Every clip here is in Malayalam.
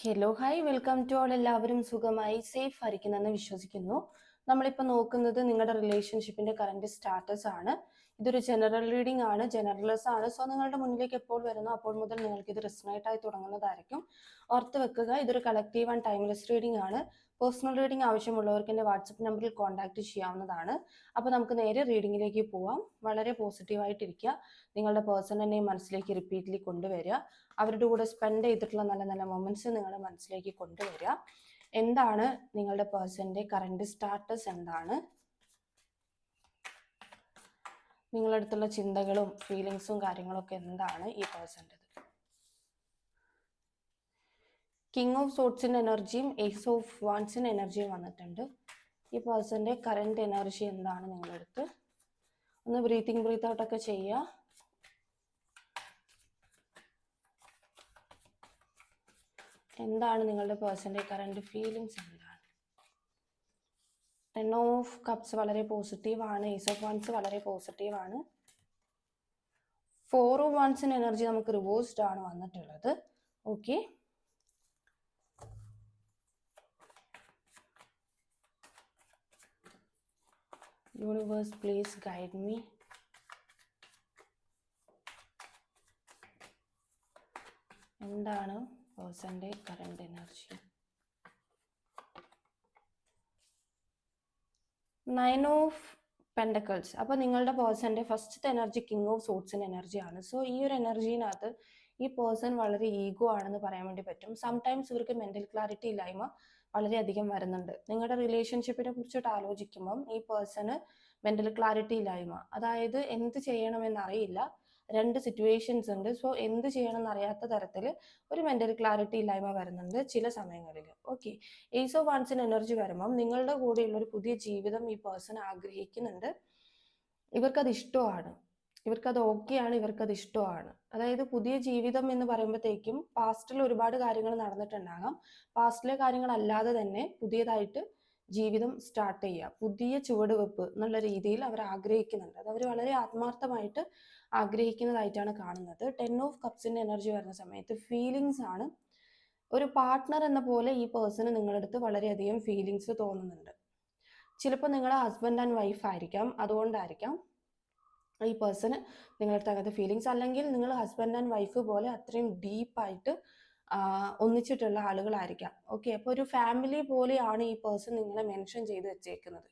Hello hi welcome to all. എല്ലാവരും സുഖമായി സേഫ് ആയിരിക്കുന്നെന്ന് വിശ്വസിക്കുന്നു. നമ്മളിപ്പോൾ നോക്കുന്നത് നിങ്ങളുടെ റിലേഷൻഷിപ്പിന്റെ കറന്റ് സ്റ്റാറ്റസ് ആണ്. ഇതൊരു ജനറൽ റീഡിംഗ് ആണ്, ജനറൽസ് ആണ്. സോ നിങ്ങളുടെ മുന്നിലേക്ക് എപ്പോൾ വരുന്നു അപ്പോൾ മുതൽ നിങ്ങൾക്ക് ഇത് റെസണേറ്റ് ആയി തുടങ്ങുന്നതായിരിക്കും. ഓർത്ത് വെക്കുക, ഇതൊരു കളക്റ്റീവ് ആൻഡ് ടൈംലെസ് റീഡിംഗ് ആണ്. പേഴ്സണൽ റീഡിംഗ് ആവശ്യമുള്ളവർക്ക് എൻ്റെ വാട്സപ്പ് നമ്പറിൽ കോൺടാക്ട് ചെയ്യാവുന്നതാണ്. അപ്പോൾ നമുക്ക് നേരെ റീഡിങ്ങിലേക്ക് പോവാം. വളരെ പോസിറ്റീവായിട്ടിരിക്കുക. നിങ്ങളുടെ പേഴ്സണിനെ മനസ്സിലേക്ക് റിപ്പീറ്റ്ലി കൊണ്ടുവരിക. അവരുടെ കൂടെ സ്പെൻഡ് ചെയ്തിട്ടുള്ള നല്ല നല്ല മൊമെന്റ്സ് നിങ്ങളുടെ മനസ്സിലേക്ക് കൊണ്ടുവരിക. എന്താണ് നിങ്ങളുടെ പേഴ്സന്റെ കറന്റ് സ്റ്റാറ്റസ്? എന്താണ് നിങ്ങളുടെ അടുത്തുള്ള ചിന്തകളും ഫീലിങ്സും കാര്യങ്ങളൊക്കെ എന്താണ് ഈ പേഴ്സൻ്റെത്? കിങ് ഓഫ് സോർട്സിൻ്റെ എനർജിയും ഏസ് ഓഫ് വാൻസിൻ്റെ എനർജിയും വന്നിട്ടുണ്ട്. ഈ പേഴ്സന്റെ കറന്റ് എനർജി എന്താണ് നിങ്ങളുടെ അടുത്ത്? ഒന്ന് ബ്രീത്ത് ഔട്ടൊക്കെ ചെയ്യുക. എന്താണ് നിങ്ങളുടെ പേഴ്സന്റെ കറന്റ് ഫീലിങ്സ്? എന്താണ്? 10 ഓഫ് കപ്സ് വളരെ പോസിറ്റീവ് ആണ്. ഏസ് ഓഫ് വാൻസ് വളരെ പോസിറ്റീവ് ആണ്. 4 ഓഫ് വാൻസിന്റെ എനർജി നമുക്ക് റിവേഴ്സ്ഡ് ആണ് വന്നിട്ടുള്ളത്. Okay, universe please guide me. എന്താണ് പേഴ്സന്റെ കറന്റ് എനർജി? 9 of pentacles. അപ്പോൾ നിങ്ങളുടെ പേഴ്സന്റെ ഫസ്റ്റത്തെ എനർജി കിങ് ഓഫ് സോർട്സിന്റെ എനർജിയാണ്. സോ ഈ ഒരു എനർജിനകത്ത് ഈ പേഴ്സൺ വളരെ ഈഗോ ആണെന്ന് പറയാൻ വേണ്ടി പറ്റും. സംടൈംസ് ഇവർക്ക് മെന്റൽ ക്ലാരിറ്റി ഇല്ലായ്മ വളരെയധികം വരുന്നുണ്ട്. നിങ്ങളുടെ റിലേഷൻഷിപ്പിനെ കുറിച്ചിട്ട് ആലോചിക്കുമ്പം ഈ പേഴ്സണ് മെന്റൽ ക്ലാരിറ്റി ഇല്ലായ്മ, അതായത് എന്ത് ചെയ്യണമെന്നറിയില്ല. 2 സിറ്റുവേഷൻസ് ഉണ്ട്. സോ എന്ത് ചെയ്യണമെന്ന് അറിയാത്ത തരത്തിൽ ഒരു മെന്റൽ ക്ലാരിറ്റി ഇല്ലായ്മ വരുന്നുണ്ട് ചില സമയങ്ങളിൽ. ഓക്കെ, ഏസ് ഓഫ് വാൻസിന് എനർജി വരുമ്പം നിങ്ങളുടെ കൂടെയുള്ള ഒരു പുതിയ ജീവിതം ഈ പേഴ്സൺ ആഗ്രഹിക്കുന്നുണ്ട്. ഇവർക്കത് ഇഷ്ടമാണ്, ഇവർക്കത് ഓക്കെയാണ്, ഇവർക്കത് ഇഷ്ടമാണ്. അതായത് പുതിയ ജീവിതം എന്ന് പറയുമ്പോഴത്തേക്കും പാസ്റ്റിൽ ഒരുപാട് കാര്യങ്ങൾ നടന്നിട്ടുണ്ടാകാം. പാസ്റ്റിലെ കാര്യങ്ങളല്ലാതെ തന്നെ പുതിയതായിട്ട് ജീവിതം സ്റ്റാർട്ട് ചെയ്യുക, പുതിയ ചുവടുവെപ്പ് എന്നുള്ള രീതിയിൽ അവർ ആഗ്രഹിക്കുന്നുണ്ട്. അത് അവർ വളരെ ആത്മാർത്ഥമായിട്ട് ആഗ്രഹിക്കുന്നതായിട്ടാണ് കാണുന്നത്. 10 ഓഫ് കപ്സിന്റെ എനർജി വരുന്ന സമയത്ത് ഫീലിങ്സ് ആണ്. ഒരു പാർട്ട്ണർ എന്ന പോലെ ഈ പേഴ്സണ് നിങ്ങളുടെ അടുത്ത് വളരെയധികം ഫീലിങ്സ് തോന്നുന്നുണ്ട്. ചിലപ്പോൾ നിങ്ങൾ ഹസ്ബൻഡ് ആൻഡ് വൈഫ് ആയിരിക്കാം, അതുകൊണ്ടായിരിക്കാം ഈ പേഴ്സണ് നിങ്ങളുടെ അടുത്ത് അങ്ങനത്തെ ഫീലിങ്സ്. അല്ലെങ്കിൽ നിങ്ങൾ ഹസ്ബൻഡ് ആൻഡ് വൈഫ് പോലെ അത്രയും ഡീപ്പായിട്ട് ഒന്നിച്ചിട്ടുള്ള ആളുകളായിരിക്കാം. ഓക്കെ, അപ്പോൾ ഒരു ഫാമിലി പോലെയാണ് ഈ പേഴ്സൺ നിങ്ങളെ മെൻഷൻ ചെയ്ത് വെച്ചേക്കുന്നത്.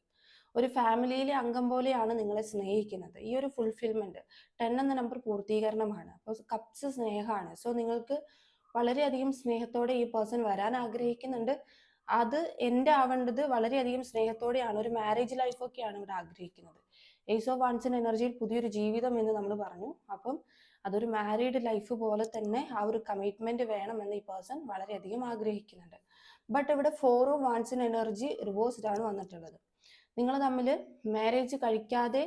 ഒരു ഫാമിലിയിലെ അംഗം പോലെയാണ് നിങ്ങളെ സ്നേഹിക്കുന്നത്. ഈ ഒരു ഫുൾഫിൽമെന്റ് 10 എന്ന നമ്പർ പൂർത്തീകരണമാണ്. അപ്പോൾ കപ്സ് സ്നേഹമാണ്. സോ നിങ്ങൾക്ക് വളരെയധികം സ്നേഹത്തോടെ ഈ പേഴ്സൺ വരാൻ ആഗ്രഹിക്കുന്നുണ്ട്. അത് എൻ്റെ ആവേണ്ടത് വളരെയധികം സ്നേഹത്തോടെയാണ്. ഒരു മാരേജ് ലൈഫൊക്കെയാണ് ഇവിടെ ആഗ്രഹിക്കുന്നത്. ഏസ് ഓഫ് വാൻസിന്റെ എനർജിയിൽ പുതിയൊരു ജീവിതം എന്ന് നമ്മൾ പറഞ്ഞു. അപ്പം അതൊരു മാരീഡ് ലൈഫ് പോലെ തന്നെ ആ ഒരു കമ്മിറ്റ്മെന്റ് വേണമെന്ന് ഈ പേഴ്സൺ വളരെയധികം ആഗ്രഹിക്കുന്നുണ്ട്. ബട്ട് ഇവിടെ 4 ഓഫ് വാൻസിന്റെ എനർജി റിവേഴ്സ്ഡ് ആണ് വന്നിട്ടുള്ളത്. നിങ്ങൾ തമ്മിൽ മാരേജ് കഴിക്കാതെ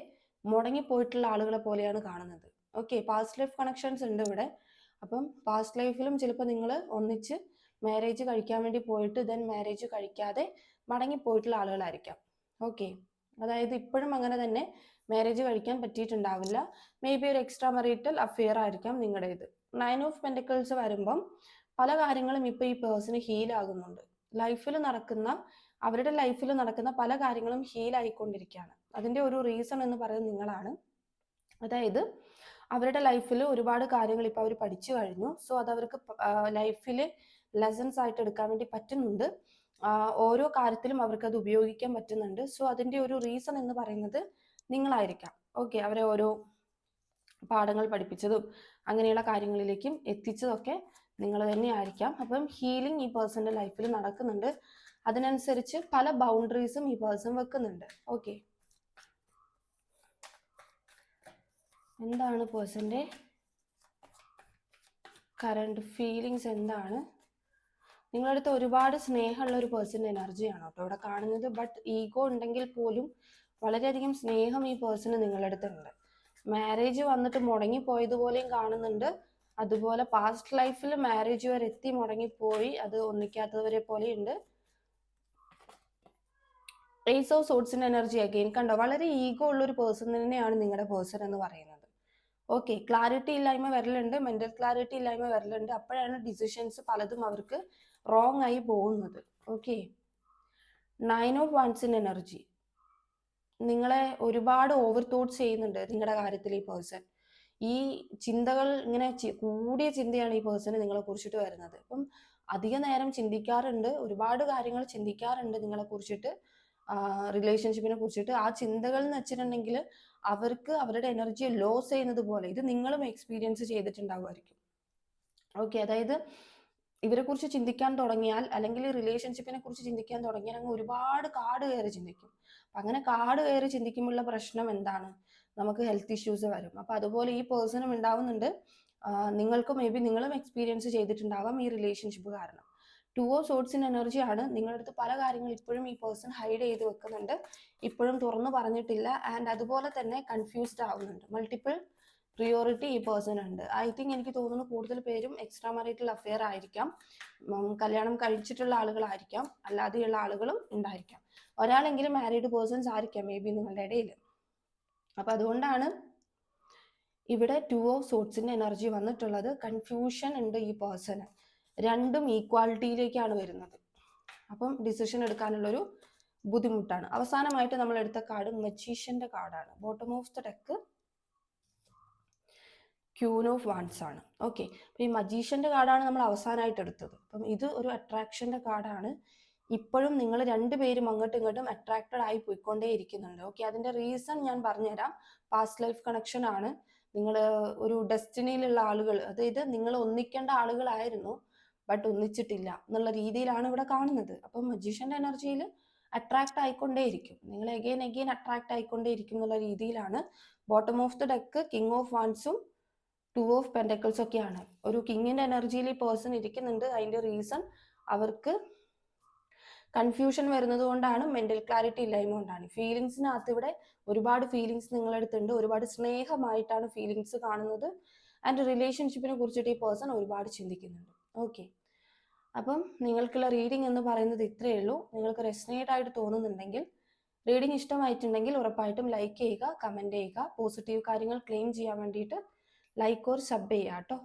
മുടങ്ങിപ്പോയിട്ടുള്ള ആളുകളെ പോലെയാണ് കാണുന്നത്. ഓക്കെ, പാസ്റ്റ് ലൈഫ് കണക്ഷൻസ് ഉണ്ട് ഇവിടെ. അപ്പം പാസ്റ്റ് ലൈഫിലും ചിലപ്പോൾ നിങ്ങൾ ഒന്നിച്ച് മാരേജ് കഴിക്കാൻ വേണ്ടി പോയിട്ട് ദെൻ മാരേജ് കഴിക്കാതെ മടങ്ങിപ്പോയിട്ടുള്ള ആളുകളായിരിക്കാം. ഓക്കെ, അതായത് ഇപ്പോഴും അങ്ങനെ തന്നെ മാരേജ് കഴിക്കാൻ പറ്റിയിട്ടുണ്ടാവില്ല. മേ ബി ഒരു എക്സ്ട്രാ മറീറ്റൽ അഫെയർ ആയിരിക്കാം നിങ്ങളുടേത്. 9 ഓഫ് പെൻഡക്കിൾസ് വരുമ്പം പല കാര്യങ്ങളും ഇപ്പോൾ ഈ പേഴ്സണ് ഹീൽ ആകുന്നുണ്ട്. അവരുടെ ലൈഫിൽ നടക്കുന്ന പല കാര്യങ്ങളും ഹീൽ ആയിക്കൊണ്ടിരിക്കുകയാണ്. അതിൻ്റെ ഒരു റീസൺ എന്ന് പറയുന്നത് നിങ്ങളാണ്. അതായത് അവരുടെ ലൈഫിൽ ഒരുപാട് കാര്യങ്ങൾ ഇപ്പോൾ അവർ പഠിച്ചു കഴിഞ്ഞു. സോ അത് അവർക്ക് ലൈഫിൽ ലെസൺസ് ആയിട്ട് എടുക്കാൻ വേണ്ടി പറ്റുന്നുണ്ട്. ഓരോ കാര്യത്തിലും അവർക്ക് അത് ഉപയോഗിക്കാൻ പറ്റുന്നുണ്ട്. സോ അതിൻ്റെ ഒരു റീസൺ എന്ന് പറയുന്നത് നിങ്ങളായിരിക്കാം. ഓക്കെ, അവരെ ഓരോ പാഠങ്ങൾ പഠിപ്പിച്ചതും അങ്ങനെയുള്ള കാര്യങ്ങളിലേക്കും എത്തിച്ചതൊക്കെ നിങ്ങൾ തന്നെ ആയിരിക്കാം. അപ്പം ഹീലിംഗ് ഈ പേഴ്സന്റെ ലൈഫിൽ നടക്കുന്നുണ്ട്. അതിനനുസരിച്ച് പല ബൗണ്ടറീസും ഈ പേഴ്സൺ വെക്കുന്നുണ്ട്. ഓക്കെ, എന്താണ് പേഴ്സന്റെ കറണ്ട് ഫീലിങ്സ്? എന്താണ്? നിങ്ങളുടെ അടുത്ത് ഒരുപാട് സ്നേഹമുള്ള ഒരു പേഴ്സന്റെ എനർജിയാണ് കേട്ടോ ഇവിടെ കാണുന്നത്. ബട്ട് ഈഗോ ഉണ്ടെങ്കിൽ പോലും വളരെയധികം സ്നേഹം ഈ പേഴ്സണ് നിങ്ങളുടെ അടുത്തുണ്ട്. മാരേജ് വന്നിട്ട് മുടങ്ങിപ്പോയതുപോലെയും കാണുന്നുണ്ട്. അതുപോലെ പാസ്റ്റ് ലൈഫിൽ മാരേജ് വരെ എത്തി മുടങ്ങിപ്പോയി അത് ഒന്നിക്കാത്തവരെ പോലെയുണ്ട്. ഏസ് ഓഫ് സോർട്സിന്റെ എനർജി അഗെയിൻ കണ്ടോ, വളരെ ഈഗോ ഉള്ള ഒരു പേഴ്സൺ തന്നെയാണ് നിങ്ങളുടെ പേഴ്സൺ എന്ന് പറയുന്നത്. ഓക്കെ, ക്ലാരിറ്റി ഇല്ലായ്മ വരലുണ്ട്, മെന്റൽ ക്ലാരിറ്റി ഇല്ലായ്മ വരലുണ്ട്. അപ്പോഴാണ് ഡിസിഷൻസ് പലതും അവർക്ക് റോങ് ആയി പോകുന്നത്. Okay, 9 of once in energy. നിങ്ങളെ ഒരുപാട് ഓവർ തോട്ട്സ് ചെയ്യുന്നുണ്ട് നിങ്ങളുടെ കാര്യത്തിൽ ഈ പേഴ്സൺ. ഈ ചിന്തകൾ ഇങ്ങനെ കൂടിയ ചിന്തയാണ് ഈ പേഴ്സണ് നിങ്ങളെ കുറിച്ചിട്ട് വരുന്നത്. അപ്പം അധിക നേരം ചിന്തിക്കാറുണ്ട്, ഒരുപാട് കാര്യങ്ങൾ ചിന്തിക്കാറുണ്ട് നിങ്ങളെ കുറിച്ചിട്ട്, റിലേഷൻഷിപ്പിനെ കുറിച്ചിട്ട്. ആ ചിന്തകൾ എന്ന് വെച്ചിട്ടുണ്ടെങ്കിൽ അവർക്ക് അവരുടെ എനർജിയെ ലോസ് ചെയ്യുന്നത് പോലെ ഇത് നിങ്ങളും എക്സ്പീരിയൻസ് ചെയ്തിട്ടുണ്ടാവുമായിരിക്കും. ഓക്കെ, അതായത് ഇവരെ കുറിച്ച് ചിന്തിക്കാൻ തുടങ്ങിയാൽ, അല്ലെങ്കിൽ റിലേഷൻഷിപ്പിനെ കുറിച്ച് ചിന്തിക്കാൻ തുടങ്ങിയാൽ അങ്ങ് ഒരുപാട് കാട് കയറി ചിന്തിക്കും. അങ്ങനെ കാട് കയറി ചിന്തിക്കുമ്പോഴുള്ള പ്രശ്നം എന്താണ്? നമുക്ക് ഹെൽത്ത് ഇഷ്യൂസ് വരും. അപ്പൊ അതുപോലെ ഈ പേഴ്സണും ഉണ്ടാവുന്നുണ്ട്. നിങ്ങൾക്ക് മേ ബി നിങ്ങളും എക്സ്പീരിയൻസ് ചെയ്തിട്ടുണ്ടാവാം ഈ റിലേഷൻഷിപ്പ് കാരണം. 2 ഓഫ് സോർട്സിന്റെ എനർജി ആണ്. നിങ്ങളുടെ അടുത്ത് പല കാര്യങ്ങൾ ഇപ്പോഴും ഈ പേഴ്സൺ ഹൈഡ് ചെയ്ത് വെക്കുന്നുണ്ട്, ഇപ്പോഴും തുറന്നു പറഞ്ഞിട്ടില്ല. ആൻഡ് അതുപോലെ തന്നെ കൺഫ്യൂസ്ഡ് ആവുന്നുണ്ട്. മൾട്ടിപ്പിൾ പ്രിയോറിറ്റി ഈ പേഴ്സൺ ഉണ്ട്. ഐ തിങ്ക് എനിക്ക് തോന്നുന്നു കൂടുതൽ പേരും എക്സ്ട്രാ മാരിറ്റൽ അഫെയർ ആയിരിക്കാം, കല്യാണം കഴിച്ചിട്ടുള്ള ആളുകളായിരിക്കാം, അല്ലാതെയുള്ള ആളുകളും ഉണ്ടായിരിക്കാം. ഒരാളെങ്കിലും മാരീഡ് പേഴ്സൺസ് ആയിരിക്കാം മേ ബി നിങ്ങളുടെ ഇടയിൽ. അപ്പൊ അതുകൊണ്ടാണ് ഇവിടെ 2 ഓഫ് സോർട്സിന്റെ എനർജി വന്നിട്ടുള്ളത്. കൺഫ്യൂഷൻ ഉണ്ട് ഈ പേഴ്സണ്. രണ്ടും ഈക്വാലിറ്റിയിലേക്കാണ് വരുന്നത്. അപ്പം ഡിസിഷൻ എടുക്കാനുള്ളൊരു ബുദ്ധിമുട്ടാണ്. അവസാനമായിട്ട് നമ്മൾ എടുത്ത കാർഡ് മജീഷ്യന്റെ കാർഡാണ്. Bottom of the deck queen of wands ആണ്. ഓക്കെ, അപ്പൊ ഈ മജീഷ്യന്റെ കാർഡാണ് നമ്മൾ അവസാനമായിട്ട് എടുത്തത്. അപ്പം ഇത് ഒരു അട്രാക്ഷന്റെ കാർഡാണ്. ഇപ്പോഴും നിങ്ങൾ രണ്ടുപേരും അങ്ങോട്ടും ഇങ്ങോട്ടും അട്രാക്റ്റഡ് ആയി പോയിക്കൊണ്ടേ ഇരിക്കുന്നുണ്ട്. ഓക്കെ, അതിന്റെ റീസൺ ഞാൻ പറഞ്ഞുതരാം. പാസ്റ്റ് ലൈഫ് കണക്ഷൻ ആണ്. നിങ്ങൾ ഒരു ഡെസ്റ്റിനിയിലുള്ള ആളുകൾ, അതായത് നിങ്ങൾ ഒന്നിക്കേണ്ട ആളുകളായിരുന്നു, ബട്ട് ഒന്നിച്ചിട്ടില്ല എന്നുള്ള രീതിയിലാണ് ഇവിടെ കാണുന്നത്. അപ്പം മജീഷ്യന്റെ എനർജിയിൽ അട്രാക്ട് ആയിക്കൊണ്ടേയിരിക്കും, നിങ്ങൾ എഗെയിൻ അട്രാക്ട് ആയിക്കൊണ്ടേയിരിക്കും എന്നുള്ള രീതിയിലാണ്. Bottom of the deck king of വാൻസും 2 ഓഫ് പെൻഡക്കിൾസ് ഒക്കെയാണ്. ഒരു കിങ്ങിന്റെ എനർജിയിൽ ഈ പേഴ്സൺ ഇരിക്കുന്നുണ്ട്. അതിന്റെ റീസൺ അവർക്ക് കൺഫ്യൂഷൻ വരുന്നത് കൊണ്ടാണ്, മെന്റൽ ക്ലാരിറ്റി ഇല്ലായ്മ കൊണ്ടാണ്. ഫീലിങ്സിനകത്ത് ഇവിടെ ഒരുപാട് ഫീലിങ്സ് നിങ്ങളെടുത്തുണ്ട്, ഒരുപാട് സ്നേഹമായിട്ടാണ് ഫീലിങ്സ് കാണുന്നത്. ആൻഡ് റിലേഷൻഷിപ്പിനെ കുറിച്ചിട്ട് ഈ പേഴ്സൺ ഒരുപാട് ചിന്തിക്കുന്നുണ്ട്. ഓക്കെ, അപ്പം നിങ്ങൾക്കുള്ള റീഡിംഗ് എന്ന് പറയുന്നത് ഇത്രയേ ഉള്ളൂ. നിങ്ങൾക്ക് റെസനേറ്റ് ആയിട്ട് തോന്നുന്നുണ്ടെങ്കിൽ, റീഡിംഗ് ഇഷ്ടമായിട്ടുണ്ടെങ്കിൽ ഉറപ്പായിട്ടും ലൈക്ക് ചെയ്യുക, കമന്റ് ചെയ്യുക. പോസിറ്റീവ് കാര്യങ്ങൾ ക്ലെയിം ചെയ്യാൻ വേണ്ടിയിട്ട് ലൈക്ക് ഓർ സബ് ചെയ്യുക കേട്ടോ.